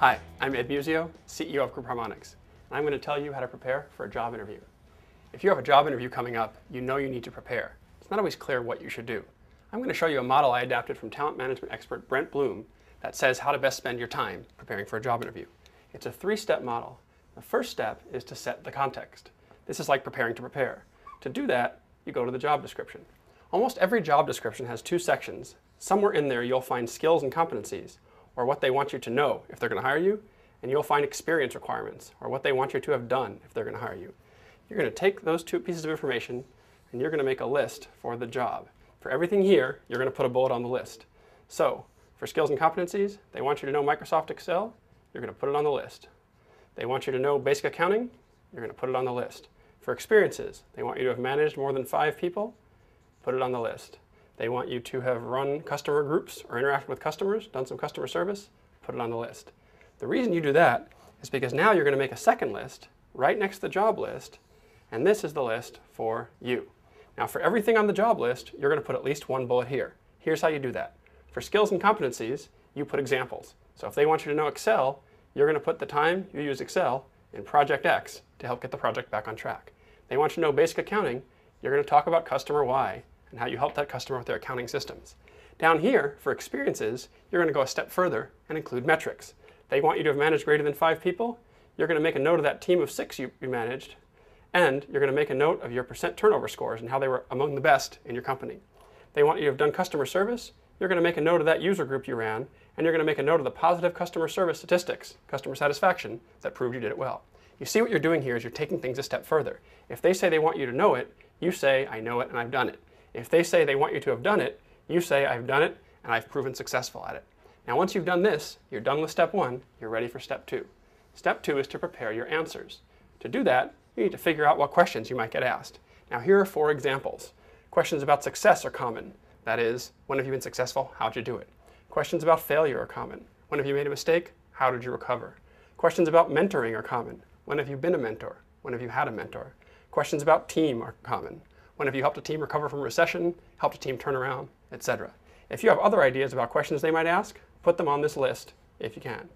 Hi, I'm Ed Muzio, CEO of Group Harmonics, and I'm going to tell you how to prepare for a job interview. If you have a job interview coming up, you know you need to prepare. It's not always clear what you should do. I'm going to show you a model I adapted from talent management expert Brent Bloom that says how to best spend your time preparing for a job interview. It's a three-step model. The first step is to set the context. This is like preparing to prepare. To do that, you go to the job description. Almost every job description has two sections. Somewhere in there you'll find skills and competencies, or what they want you to know if they're going to hire you, and you'll find experience requirements, or what they want you to have done if they're going to hire you. You're going to take those two pieces of information and you're going to make a list for the job. For everything here, you're going to put a bullet on the list. So, for skills and competencies, they want you to know Microsoft Excel, you're going to put it on the list. They want you to know basic accounting, you're going to put it on the list. For experiences, they want you to have managed more than 5 people, put it on the list. They want you to have run customer groups or interacted with customers, done some customer service, put it on the list. The reason you do that is because now you're going to make a second list right next to the job list, and this is the list for you. Now for everything on the job list, you're going to put at least one bullet here. Here's how you do that. For skills and competencies, you put examples. So if they want you to know Excel, you're going to put the time you use Excel in Project X to help get the project back on track. They want you to know basic accounting, you're going to talk about customer Y and how you help that customer with their accounting systems. Down here, for experiences, you're going to go a step further and include metrics. They want you to have managed greater than 5 people, you're going to make a note of that team of 6 you managed, and you're going to make a note of your percent turnover scores and how they were among the best in your company. They want you to have done customer service, you're going to make a note of that user group you ran, and you're going to make a note of the positive customer service statistics, customer satisfaction, that proved you did it well. You see what you're doing here is you're taking things a step further. If they say they want you to know it, you say, I know it and I've done it. If they say they want you to have done it, you say, I've done it and I've proven successful at it. Now once you've done this, you're done with step 1, you're ready for step 2. Step 2 is to prepare your answers. To do that, you need to figure out what questions you might get asked. Now here are 4 examples. Questions about success are common. That is, when have you been successful? How'd you do it? Questions about failure are common. When have you made a mistake? How did you recover? Questions about mentoring are common. When have you been a mentor? When have you had a mentor? Questions about team are common. When have you helped a team recover from recession, helped a team turn around, etc. If you have other ideas about questions they might ask, put them on this list if you can.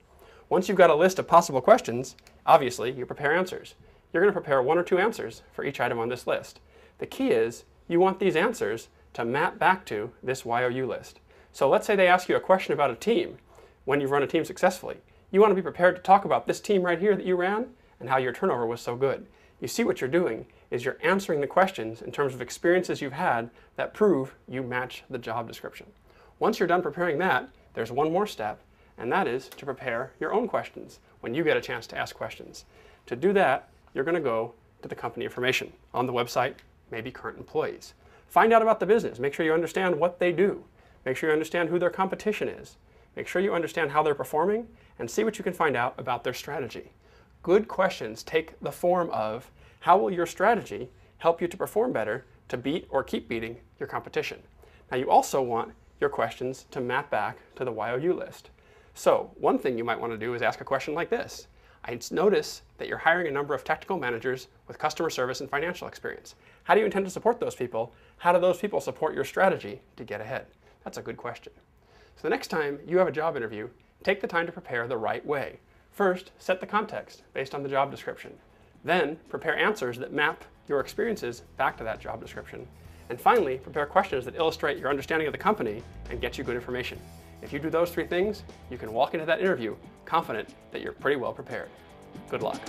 Once you've got a list of possible questions, obviously you prepare answers. You're going to prepare 1 or 2 answers for each item on this list. The key is you want these answers to map back to this YOU list. So let's say they ask you a question about a team when you've run a team successfully. You want to be prepared to talk about this team right here that you ran and how your turnover was so good. You see what you're doing is you're answering the questions in terms of experiences you've had that prove you match the job description. Once you're done preparing that, there's one more step, and that is to prepare your own questions when you get a chance to ask questions. To do that, you're going to go to the company information on the website, maybe current employees. Find out about the business. Make sure you understand what they do. Make sure you understand who their competition is. Make sure you understand how they're performing, and see what you can find out about their strategy. Good questions take the form of, how will your strategy help you to perform better to beat or keep beating your competition? Now you also want your questions to map back to the YOU list. So one thing you might want to do is ask a question like this. I notice that you're hiring a number of technical managers with customer service and financial experience. How do you intend to support those people? How do those people support your strategy to get ahead? That's a good question. So the next time you have a job interview, take the time to prepare the right way. First, set the context based on the job description. Then, prepare answers that map your experiences back to that job description. And finally, prepare questions that illustrate your understanding of the company and get you good information. If you do those 3 things, you can walk into that interview confident that you're pretty well prepared. Good luck.